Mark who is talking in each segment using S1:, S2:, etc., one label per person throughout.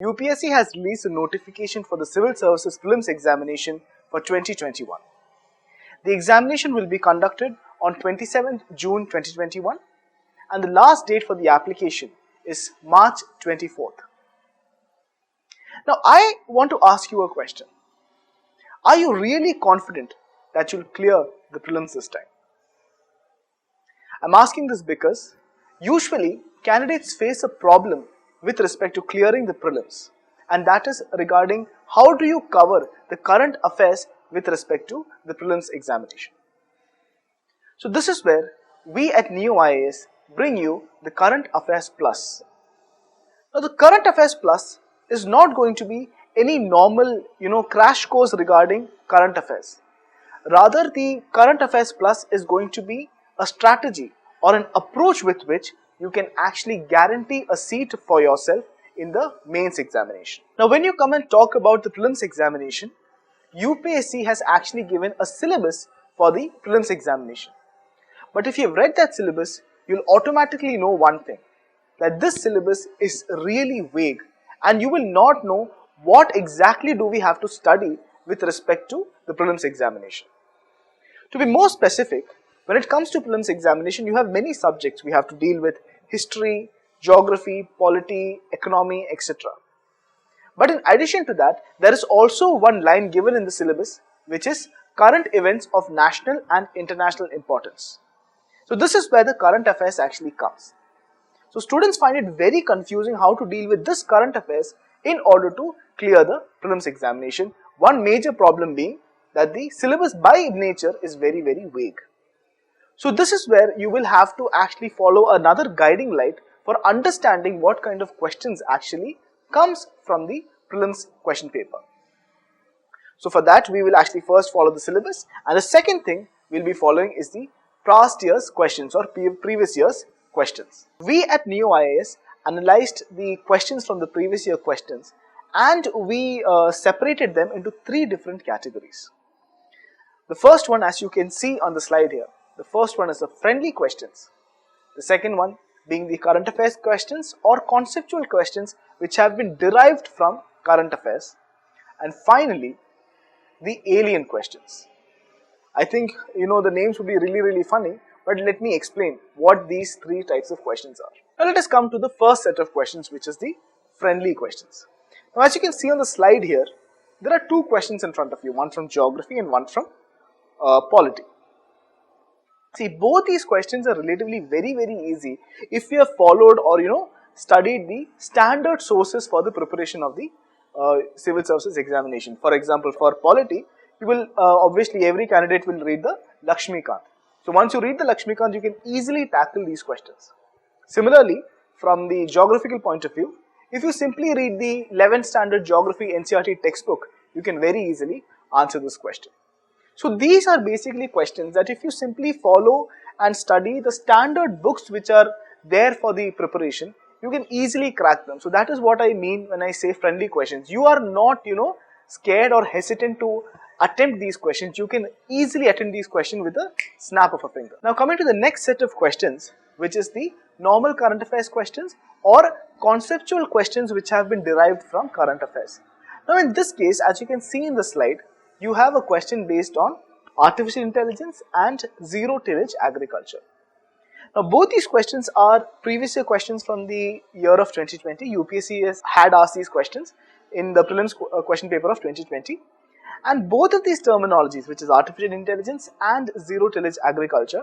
S1: UPSC has released a notification for the Civil Services Prelims examination for 2021. The examination will be conducted on 27th June 2021 and the last date for the application is March 24th. Now I want to ask you a question. Are you really confident that you'll clear the prelims this time? I'm asking this because usually candidates face a problem with respect to clearing the prelims, and that is regarding how do you cover the current affairs with respect to the prelims examination. So this is where we at Ekam IAS bring you the Current Affairs Plus. Now the Current Affairs Plus is not going to be any normal crash course regarding current affairs. Rather, the Current Affairs Plus is going to be a strategy or an approach with which you can actually guarantee a seat for yourself in the mains examination. Now when you come and talk about the prelims examination, UPSC has actually given a syllabus for the prelims examination. But if you have read that syllabus, you'll automatically know one thing, that this syllabus is really vague and you will not know what exactly do we have to study with respect to the prelims examination. To be more specific, when it comes to prelims examination, you have many subjects. We have to deal with history, geography, polity, economy, etc. But in addition to that, there is also one line given in the syllabus which is current events of national and international importance. So this is where the current affairs actually comes. So students find it very confusing how to deal with this current affairs in order to clear the prelims examination. One major problem being that the syllabus by nature is very vague. So this is where you will have to actually follow another guiding light for understanding what kind of questions actually comes from the prelims question paper. So for that we will actually first follow the syllabus, and the second thing we will be following is the past year's questions or previous year's questions. We at Ekam IAS analyzed the questions from the previous year questions and we separated them into three different categories. The first one, as you can see on the slide here, the first one is the friendly questions. The second one being the current affairs questions or conceptual questions which have been derived from current affairs. And finally, the alien questions. I think the names would be really funny, but let me explain what these three types of questions are. Now let us come to the first set of questions, which is the friendly questions. Now as you can see on the slide here, there are two questions in front of you, one from geography and one from polity. See, both these questions are relatively very easy if you have followed or studied the standard sources for the preparation of the civil services examination. For example, for polity, you will obviously every candidate will read the Lakshmikant. So once you read the Lakshmikant, you can easily tackle these questions. Similarly, from the geographical point of view, if you simply read the 11th standard geography NCERT textbook, you can very easily answer this question. So these are basically questions that if you simply follow and study the standard books which are there for the preparation, you can easily crack them. So that is what I mean when I say friendly questions. You are not scared or hesitant to attempt these questions. You can easily attempt these questions with a snap of a finger. Now coming to the next set of questions, which is the normal current affairs questions or conceptual questions which have been derived from current affairs. Now in this case, as you can see in the slide, you have a question based on artificial intelligence and zero tillage agriculture. Now both these questions are previous year questions from the year of 2020. UPSC had asked these questions in the prelims question paper of 2020, and both of these terminologies, which is artificial intelligence and zero tillage agriculture,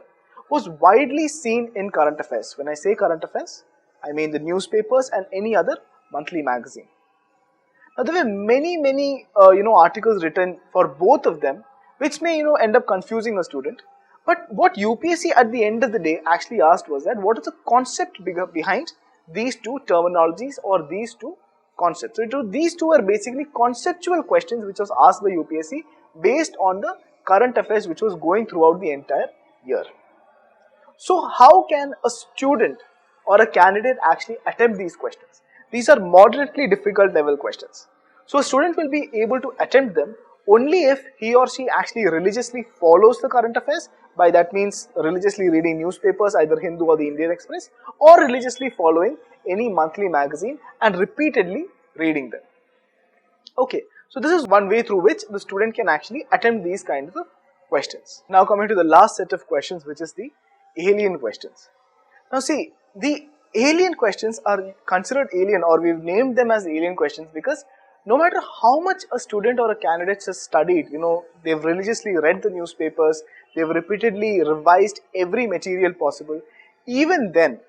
S1: was widely seen in current affairs. When I say current affairs, I mean the newspapers and any other monthly magazine. Now there were many articles written for both of them, which may end up confusing a student. But what UPSC at the end of the day actually asked was that what is the concept behind these two terminologies or these two concepts. So these two are basically conceptual questions which was asked by UPSC based on the current affairs which was going throughout the entire year. So how can a student or a candidate actually attempt these questions? These are moderately difficult level questions. So a student will be able to attempt them only if he or she actually religiously follows the current affairs. By that means religiously reading newspapers, either Hindu or the Indian Express, or religiously following any monthly magazine and repeatedly reading them. Okay, so this is one way through which the student can actually attempt these kinds of questions. Now coming to the last set of questions, which is the alien questions. Now see, the alien questions are considered alien, or we've named them as alien questions because no matter how much a student or a candidate has studied, they've religiously read the newspapers, they've repeatedly revised every material possible, even then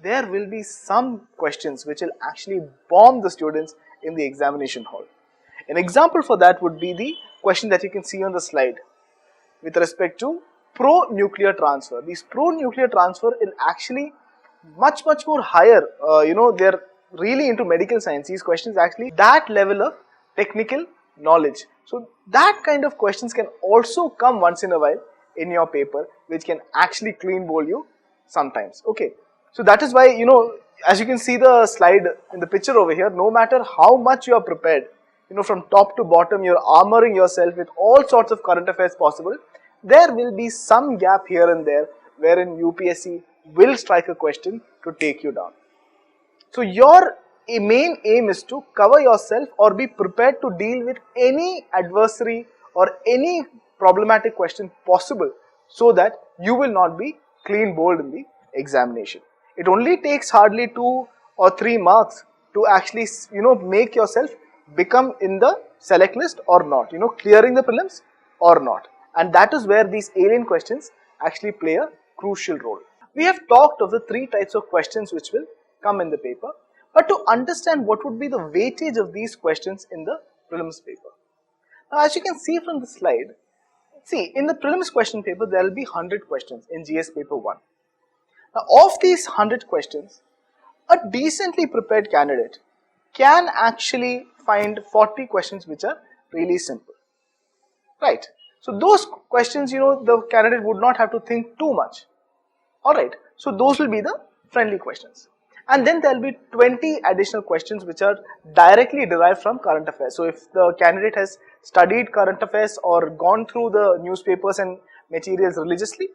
S1: there will be some questions which will actually bomb the students in the examination hall. An example for that would be the question that you can see on the slide with respect to pro-nuclear transfer. These pro-nuclear transfer is actually much more higher, they're really into medical science. These questions actually that level of technical knowledge. So that kind of questions can also come once in a while in your paper, which can actually clean bowl you sometimes. Okay, so that is why, as you can see the slide in the picture over here, no matter how much you are prepared, from top to bottom, you're armoring yourself with all sorts of current affairs possible, there will be some gap here and there wherein UPSC will strike a question to take you down. So your main aim is to cover yourself or be prepared to deal with any adversary or any problematic question possible, so that you will not be clean bowled in the examination. It only takes hardly 2 or 3 marks to actually make yourself become in the select list or not, clearing the prelims or not. And that is where these alien questions actually play a crucial role. We have talked of the 3 types of questions which will come in the paper, but to understand what would be the weightage of these questions in the prelims paper. Now as you can see from the slide, in the prelims question paper there will be 100 questions in GS paper 1. Now of these 100 questions, a decently prepared candidate can actually find 40 questions which are really simple, right? So those questions, the candidate would not have to think too much. Alright, so those will be the friendly questions. And then there will be 20 additional questions which are directly derived from current affairs. So if the candidate has studied current affairs or gone through the newspapers and materials religiously,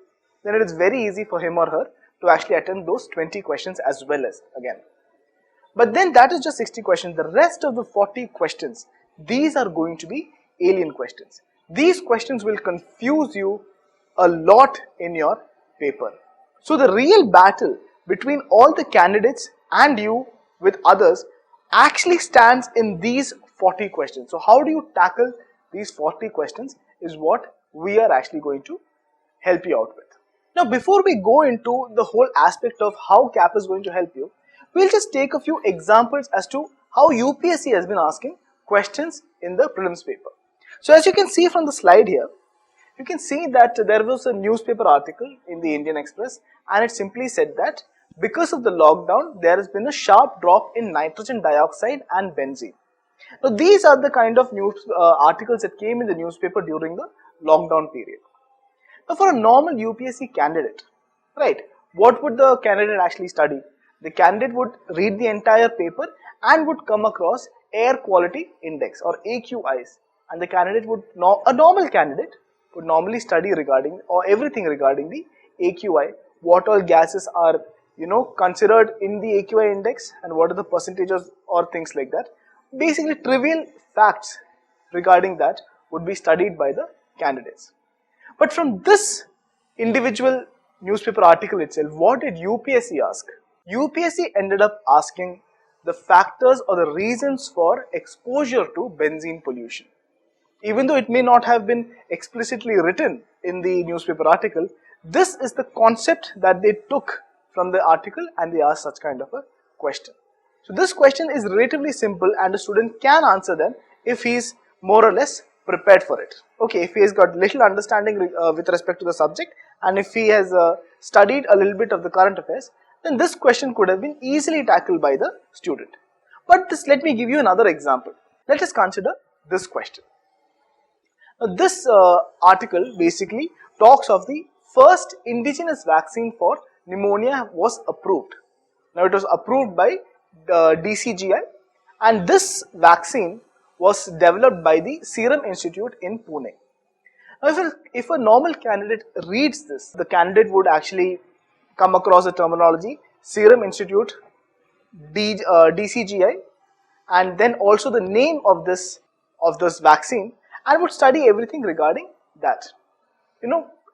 S1: then it is very easy for him or her to actually attempt those 20 questions as well as again. But then that is just 60 questions. The rest of the 40 questions, these are going to be alien questions. These questions will confuse you a lot in your paper. So the real battle between all the candidates and you with others actually stands in these 40 questions. So how do you tackle these 40 questions is what we are actually going to help you out with. Now before we go into the whole aspect of how CAP is going to help you, we'll just take a few examples as to how UPSC has been asking questions in the prelims paper. So as you can see from the slide here, you can see that there was a newspaper article in the Indian Express, and it simply said that because of the lockdown, there has been a sharp drop in nitrogen dioxide and benzene. Now these are the kind of news articles that came in the newspaper during the lockdown period. Now for a normal UPSC candidate, right, what would the candidate actually study? The candidate would read the entire paper and would come across air quality index or AQIs, and the candidate would, a normal candidate would normally study regarding or everything regarding the AQI, what all gases are considered in the AQI index and what are the percentages or things like that. Basically trivial facts regarding that would be studied by the candidates. But from this individual newspaper article itself, what did UPSC ask? UPSC ended up asking the factors or the reasons for exposure to benzene pollution. Even though it may not have been explicitly written in the newspaper article, this is the concept that they took from the article and they asked such kind of a question. So this question is relatively simple and a student can answer them if he is more or less prepared for it. Okay, if he has got little understanding with respect to the subject and if he has studied a little bit of the current affairs, then this question could have been easily tackled by the student. But let me give you another example. Let us consider this question. Now, this article basically talks of the first indigenous vaccine for pneumonia was approved. Now it was approved by the DCGI, and this vaccine was developed by the Serum Institute in Pune. Now if a normal candidate reads this, the candidate would actually come across the terminology Serum Institute, DCGI, and then also the name of this vaccine, and would study everything regarding that.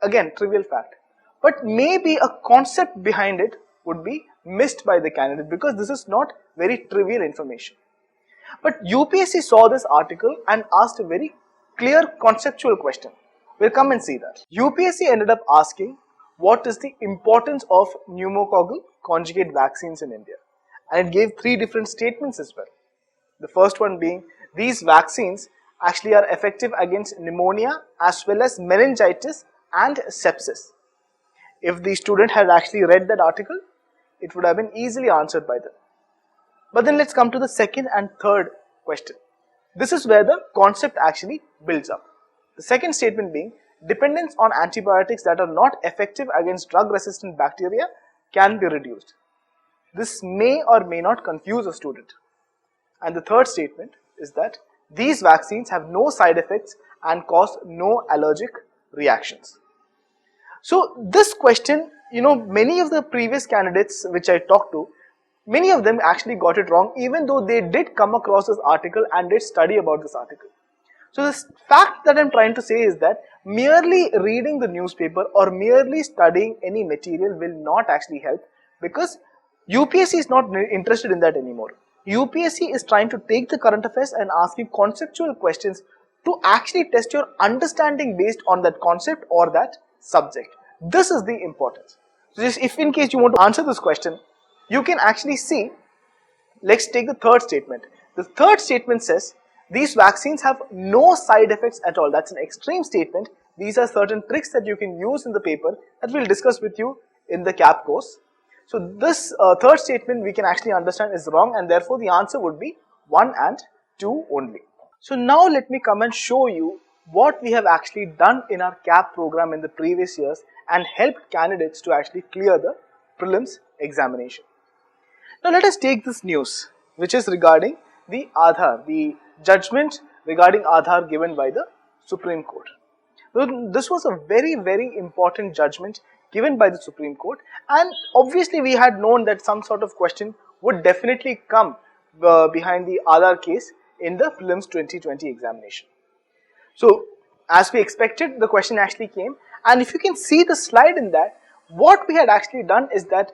S1: Again, trivial fact. But maybe a concept behind it would be missed by the candidate because this is not very trivial information. But UPSC saw this article and asked a very clear conceptual question. We'll come and see that. UPSC ended up asking what is the importance of pneumococcal conjugate vaccines in India, and it gave 3 different statements as well. The first one being these vaccines actually are effective against pneumonia as well as meningitis and sepsis. If the student had actually read that article, it would have been easily answered by them. But then let's come to the second and third question. This is where the concept actually builds up. The second statement being dependence on antibiotics that are not effective against drug-resistant bacteria can be reduced. This may or may not confuse a student. And the third statement is that these vaccines have no side effects and cause no allergic reactions. So this question, many of the previous candidates which I talked to, many of them actually got it wrong, even though they did come across this article and did study about this article. So the fact that I'm trying to say is that merely reading the newspaper or merely studying any material will not actually help, because UPSC is not interested in that anymore. UPSC is trying to take the current affairs and ask you conceptual questions to actually test your understanding based on that concept or that subject. This is the importance. So just if in case you want to answer this question, you can actually see, let's take the third statement. The third statement says these vaccines have no side effects at all. That's an extreme statement. These are certain tricks that you can use in the paper that we'll discuss with you in the CAP course. So this third statement we can actually understand is wrong, and therefore the answer would be 1 and 2 only. So now let me come and show you what we have actually done in our CAP program in the previous years and helped candidates to actually clear the prelims examination. Now let us take this news which is regarding the Aadhaar, the judgment regarding Aadhaar given by the Supreme Court. This was a very, very important judgment given by the Supreme Court, and obviously we had known that some sort of question would definitely come behind the Aadhaar case in the Prelims 2020 examination. So as we expected, the question actually came, and if you can see the slide in that, what we had actually done is that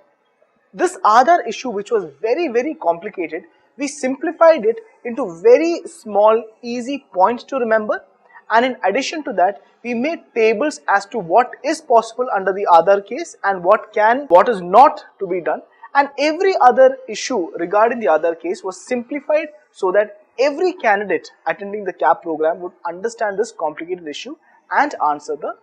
S1: this Aadhaar issue, which was very, very complicated, we simplified it into very small, easy points to remember, and in addition to that, we made tables as to what is possible under the Aadhaar case and what is not to be done, and every other issue regarding the Aadhaar case was simplified so that every candidate attending the CAP program would understand this complicated issue and answer the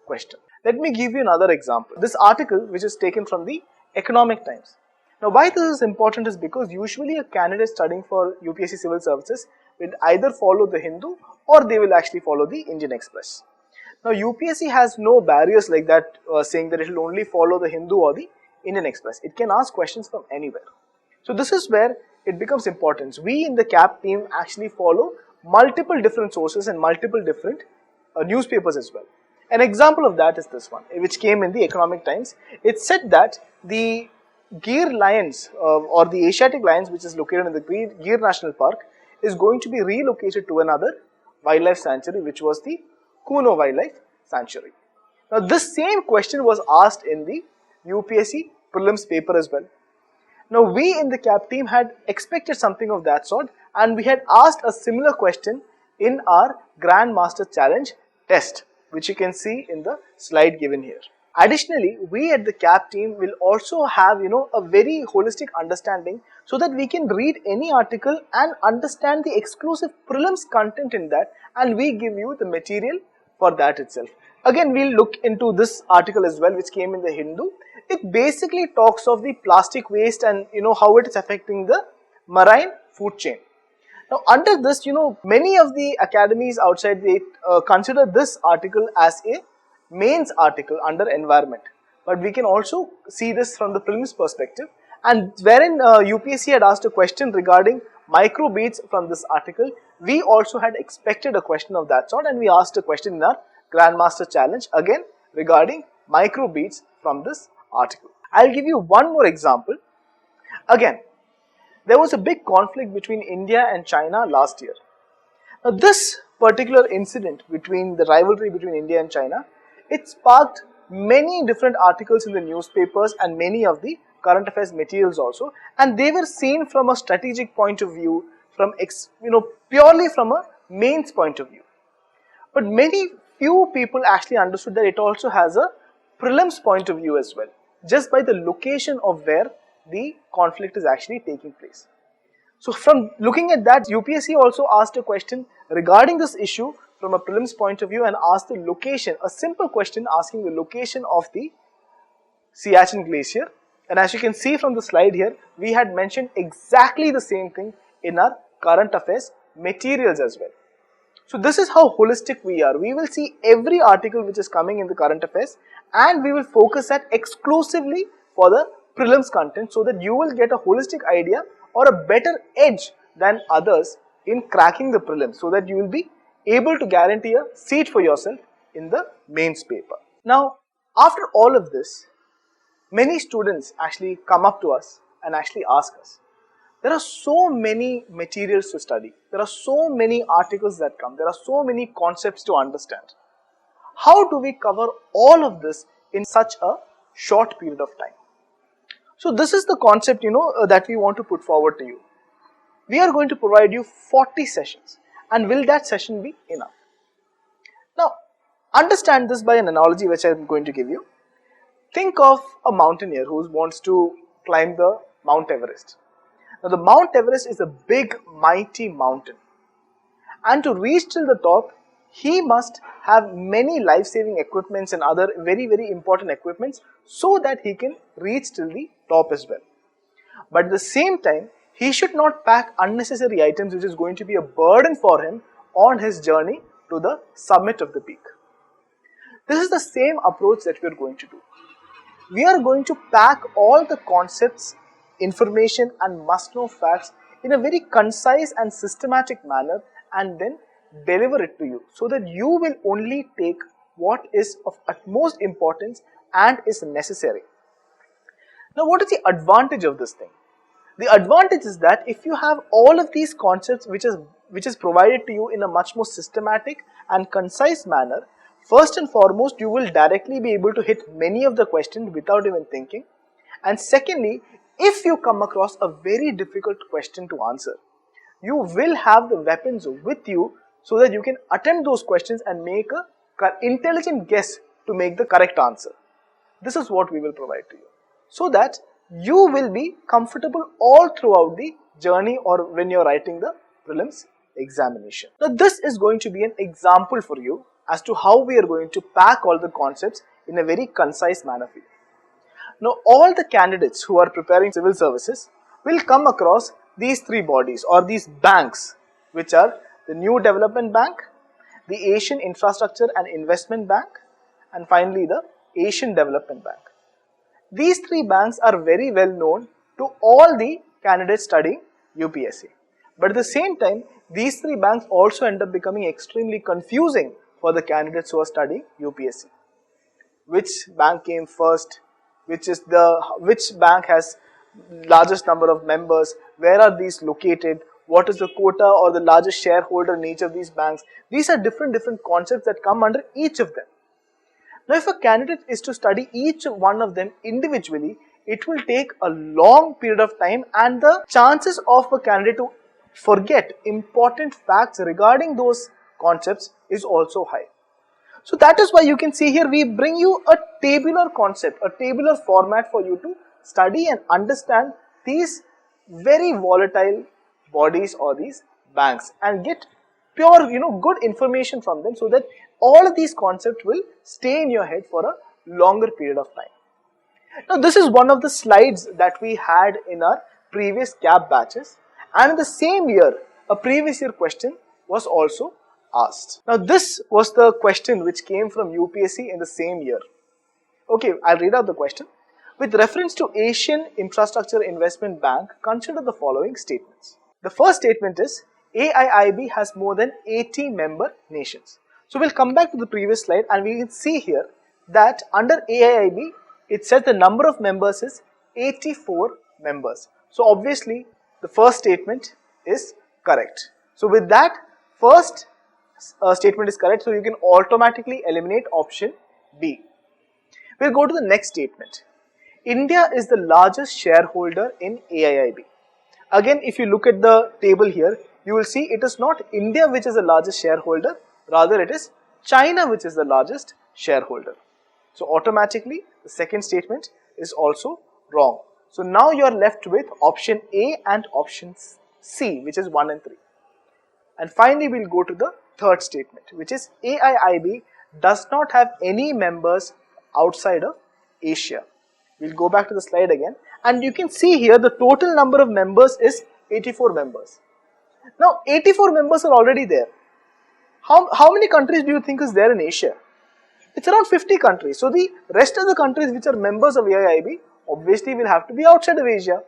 S1: question. Let me give you another example. This article, which is taken from the Economic Times. Now why this is important is because usually a candidate studying for UPSC Civil Services will either follow the Hindu or they will actually follow the Indian Express. Now UPSC has no barriers like that saying that it will only follow the Hindu or the Indian Express. It can ask questions from anywhere. So this is where it becomes important. We in the CAP team actually follow multiple different sources and multiple different newspapers as well. An example of that is this one, which came in the Economic Times. It said that the Gir Lions or the Asiatic Lions, which is located in the Gir National Park, is going to be relocated to another wildlife sanctuary, which was the Kuno Wildlife Sanctuary. Now this same question was asked in the UPSC prelims paper as well. Now we in the CAP team had expected something of that sort, and we had asked a similar question in our Grand Master Challenge test, which you can see in the slide given here. Additionally, we at the CAP team will also have a very holistic understanding so that we can read any article and understand the exclusive prelims content in that, and we give you the material for that itself. Again, we'll look into this article as well, which came in the Hindu. It basically talks of the plastic waste and how it is affecting the marine food chain. Now under this, many of the academies outside, they consider this article as a mains article under environment, but we can also see this from the prelims perspective, and wherein UPSC had asked a question regarding microbeads from this article, we also had expected a question of that sort, and we asked a question in our Grandmaster Challenge again regarding microbeads from this article. I'll give you one more example. Again, there was a big conflict between India and China last year. Now this particular incident between the rivalry between India and China, it sparked many different articles in the newspapers and many of the current affairs materials also, and they were seen from a strategic point of view, from purely from a mains point of view. But few people actually understood that it also has a prelims point of view as well, just by the location of where the conflict is actually taking place. So from looking at that, UPSC also asked a question regarding this issue from a prelims point of view and asked the location, a simple question asking the location of the Siachen glacier. And as you can see from the slide here, we had mentioned exactly the same thing in our current affairs materials as well. So this is how holistic we are. We will see every article which is coming in the current affairs and we will focus that exclusively for the prelims content, so that you will get a holistic idea or a better edge than others in cracking the prelims, so that you will be able to guarantee a seat for yourself in the mains paper. Now, after all of this, many students actually come up to us and actually ask us, there are so many materials to study, there are so many articles that come, there are so many concepts to understand. How do we cover all of this in such a short period of time? So this is the concept that we want to put forward to you. We are going to provide you 40 sessions, and will that session be enough? Now understand this by an analogy which I am going to give you. Think of a mountaineer who wants to climb the Mount Everest. Now the Mount Everest is a big mighty mountain, and to reach till the top he must have many life-saving equipments and other very important equipments, so that he can reach till the top as well. But at the same time, he should not pack unnecessary items which is going to be a burden for him on his journey to the summit of the peak. This is the same approach that we are going to do. We are going to pack all the concepts, information and must-know facts in a very concise and systematic manner and then deliver it to you, so that you will only take what is of utmost importance and is necessary. Now what is the advantage of this thing? The advantage is that if you have all of these concepts which is provided to you in a much more systematic and concise manner, first and foremost you will directly be able to hit many of the questions without even thinking, and secondly, if you come across a very difficult question to answer, you will have the weapons with you so that you can attempt those questions and make an intelligent guess to make the correct answer. This is what we will provide to you, so that you will be comfortable all throughout the journey or when you are writing the prelims examination. Now this is going to be an example for you as to how we are going to pack all the concepts in a very concise manner for you. Now all the candidates who are preparing civil services will come across these three bodies or these banks, which are the New Development Bank, the Asian Infrastructure and Investment Bank, and finally the Asian Development Bank. These three banks are very well known to all the candidates studying UPSC. But at the same time, these three banks also end up becoming extremely confusing for the candidates who are studying UPSC. Which bank came first? Which bank has largest number of members? Where are these located? What is the quota or the largest shareholder in each of these banks? These are different concepts that come under each of them. Now if a candidate is to study each one of them individually, it will take a long period of time, and the chances of a candidate to forget important facts regarding those concepts is also high. So that is why you can see here we bring you a tabular concept, a tabular format for you to study and understand these very volatile bodies or these banks and get pure good information from them, so that all of these concepts will stay in your head for a longer period of time. Now this is one of the slides that we had in our previous CAP batches, and in the same year a previous year question was also asked. Now this was the question which came from UPSC in the same year. Okay, I'll read out the question. With reference to Asian Infrastructure Investment Bank, consider the following statements. The first statement is AIIB has more than 80 member nations. So we'll come back to the previous slide and we can see here that under AIIB it says the number of members is 84 members. So obviously the first statement is correct. So with that, first statement is correct, so you can automatically eliminate option B. We'll go to the next statement. India is the largest shareholder in AIIB. Again, if you look at the table here, you will see it is not India which is the largest shareholder, rather it is China which is the largest shareholder. So automatically the second statement is also wrong. So now you are left with option A and option C, which is 1 and 3. And finally we'll go to the third statement, which is AIIB does not have any members outside of Asia. We'll go back to the slide again, and you can see here the total number of members is 84 members. Now 84 members are already there. How many countries do you think is there in Asia? It's around 50 countries. So the rest of the countries which are members of AIIB obviously will have to be outside of Asia.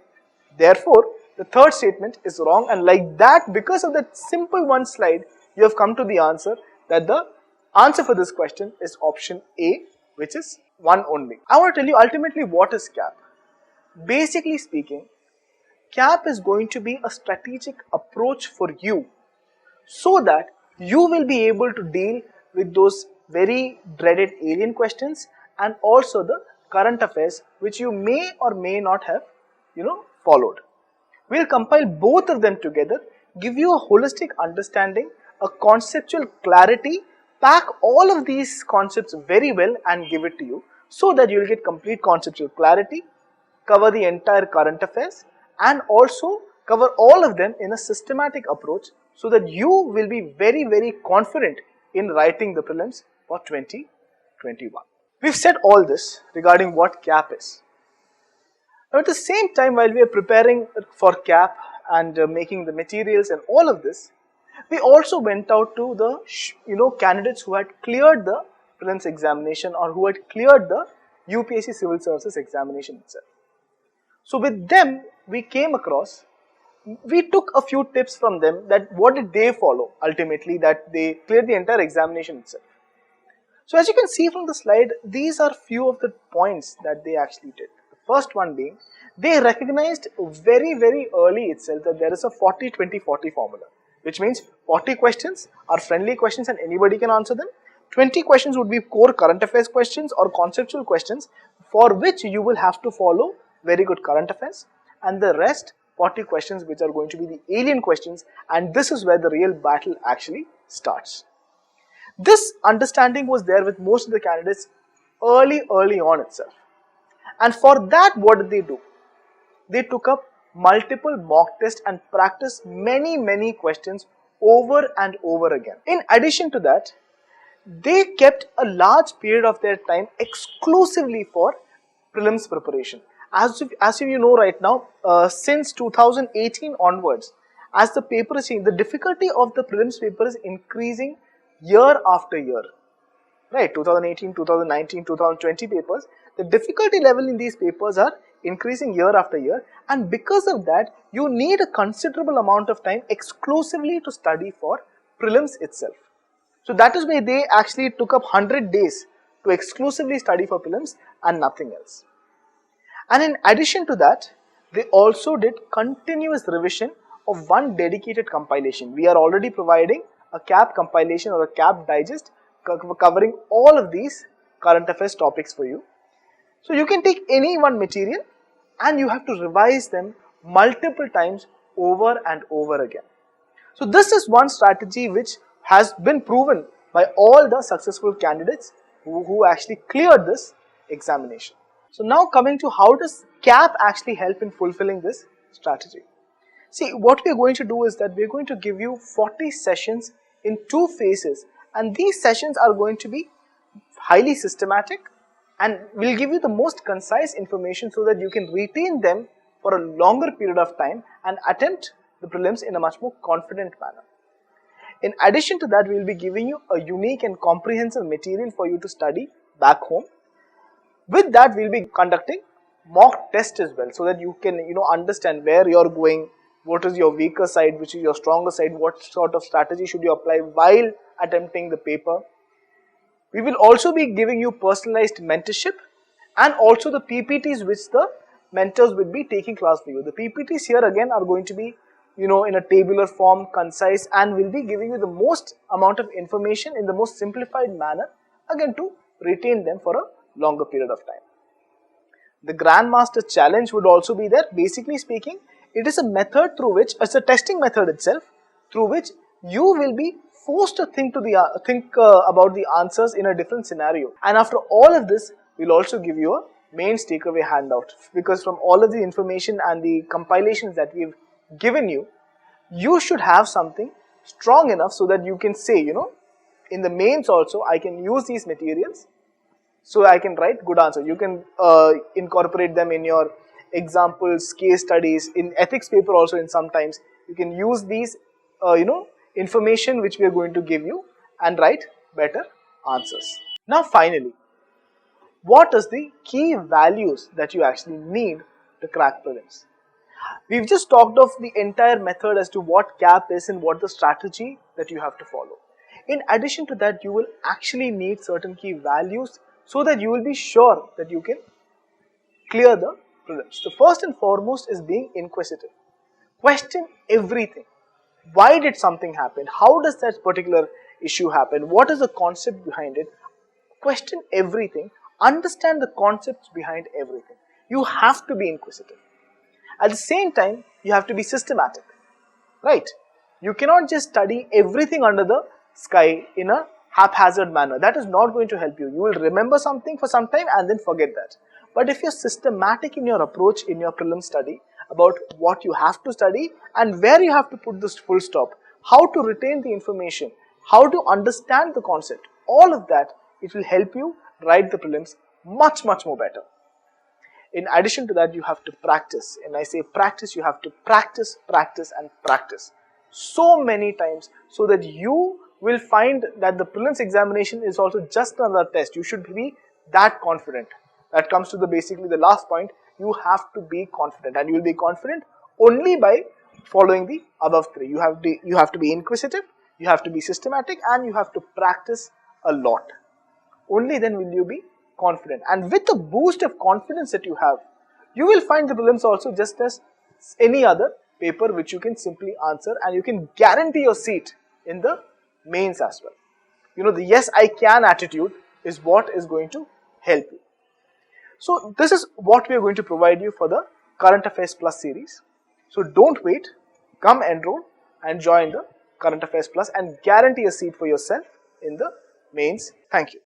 S1: Therefore, the third statement is wrong, and like that, because of that simple one slide, you have come to the answer that the answer for this question is option A, which is 1 only. I want to tell you ultimately what is CAP. Basically speaking, CAP is going to be a strategic approach for you so that you will be able to deal with those very dreaded alien questions and also the current affairs which you may or may not have followed. We'll compile both of them together, give you a holistic understanding, a conceptual clarity, pack all of these concepts very well and give it to you so that you will get complete conceptual clarity, cover the entire current affairs and also cover all of them in a systematic approach so that you will be very confident in writing the prelims for 2021. We've said all this regarding what CAP is. Now at the same time, while we are preparing for CAP and making the materials and all of this, we also went out to the candidates who had cleared the prelims examination or who had cleared the UPSC Civil Services examination itself. So with them, we took a few tips from them that what did they follow ultimately that they cleared the entire examination itself. So as you can see from the slide, these are few of the points that they actually did. The first one being, they recognized very early itself that there is a 40-20-40 formula, which means 40 questions are friendly questions and anybody can answer them. 20 questions would be core current affairs questions or conceptual questions for which you will have to follow very good current affairs, and the rest 40 questions which are going to be the alien questions, and this is where the real battle actually starts. This understanding was there with most of the candidates early on itself, and for that what did they do? They took up multiple mock tests and practiced many questions over and over again. In addition to that, they kept a large period of their time exclusively for prelims preparation. As you know right now, since 2018 onwards, as the paper is changing, the difficulty of the prelims paper is increasing year after year. Right, 2018, 2019, 2020 papers, the difficulty level in these papers are increasing year after year, and because of that, you need a considerable amount of time exclusively to study for prelims itself. So that is why they actually took up 100 days to exclusively study for prelims and nothing else. And in addition to that, they also did continuous revision of one dedicated compilation. We are already providing a CAP compilation or a CAP digest covering all of these current affairs topics for you. So you can take any one material and you have to revise them multiple times over and over again. So this is one strategy which has been proven by all the successful candidates who actually cleared this examination. So now coming to how does CAP actually help in fulfilling this strategy. See, what we are going to do is that we are going to give you 40 sessions in 2 phases, and these sessions are going to be highly systematic and will give you the most concise information so that you can retain them for a longer period of time and attempt the prelims in a much more confident manner. In addition to that, we will be giving you a unique and comprehensive material for you to study back home. With that, we will be conducting mock tests as well so that you can understand where you are going, what is your weaker side, which is your stronger side, what sort of strategy should you apply while attempting the paper. We will also be giving you personalized mentorship and also the PPTs which the mentors will be taking class for you. The PPTs here again are going to be, in a tabular form, concise, and will be giving you the most amount of information in the most simplified manner, again to retain them for a longer period of time. The Grandmaster Challenge would also be there. Basically speaking, it is a method through which, it's a testing method itself, through which you will be forced to think about the answers in a different scenario. And after all of this, we'll also give you a mains takeaway handout, because from all of the information and the compilations that we've given you, you should have something strong enough so that you can say, in the mains also, I can use these materials, so I can write good answers. You can incorporate them in your examples, case studies, in ethics paper also. In sometimes you can use these, information which we are going to give you and write better answers. Now finally, what is the key values that you actually need to crack prelims? We've just talked of the entire method as to what CAP is and what the strategy that you have to follow. In addition to that, you will actually need certain key values so that you will be sure that you can clear the prelims. The first and foremost is being inquisitive. Question everything. Why did something happen? How does that particular issue happen? What is the concept behind it? Question everything. Understand the concepts behind everything. You have to be inquisitive. At the same time, you have to be systematic, right? You cannot just study everything under the sky in a haphazard manner. That is not going to help you. You will remember something for some time and then forget that. But if you're systematic in your approach in your prelim study about what you have to study and where you have to put this full stop, how to retain the information, how to understand the concept, all of that, it will help you write the prelims much more better. In addition to that, you have to practice. And I say practice, you have to practice and practice so many times so that you will find that the prelims examination is also just another test. You should be that confident. That comes to basically the last point. You have to be confident, and you will be confident only by following the above three. You have to be inquisitive, you have to be systematic, and you have to practice a lot. Only then will you be confident. And with the boost of confidence that you have, you will find the prelims also just as any other paper which you can simply answer, and you can guarantee your seat in the mains as well. The yes I can attitude is what is going to help you. So this is what we are going to provide you for the Current Affairs Plus series. So don't wait, come enroll and join the Current Affairs Plus and guarantee a seat for yourself in the mains. Thank you.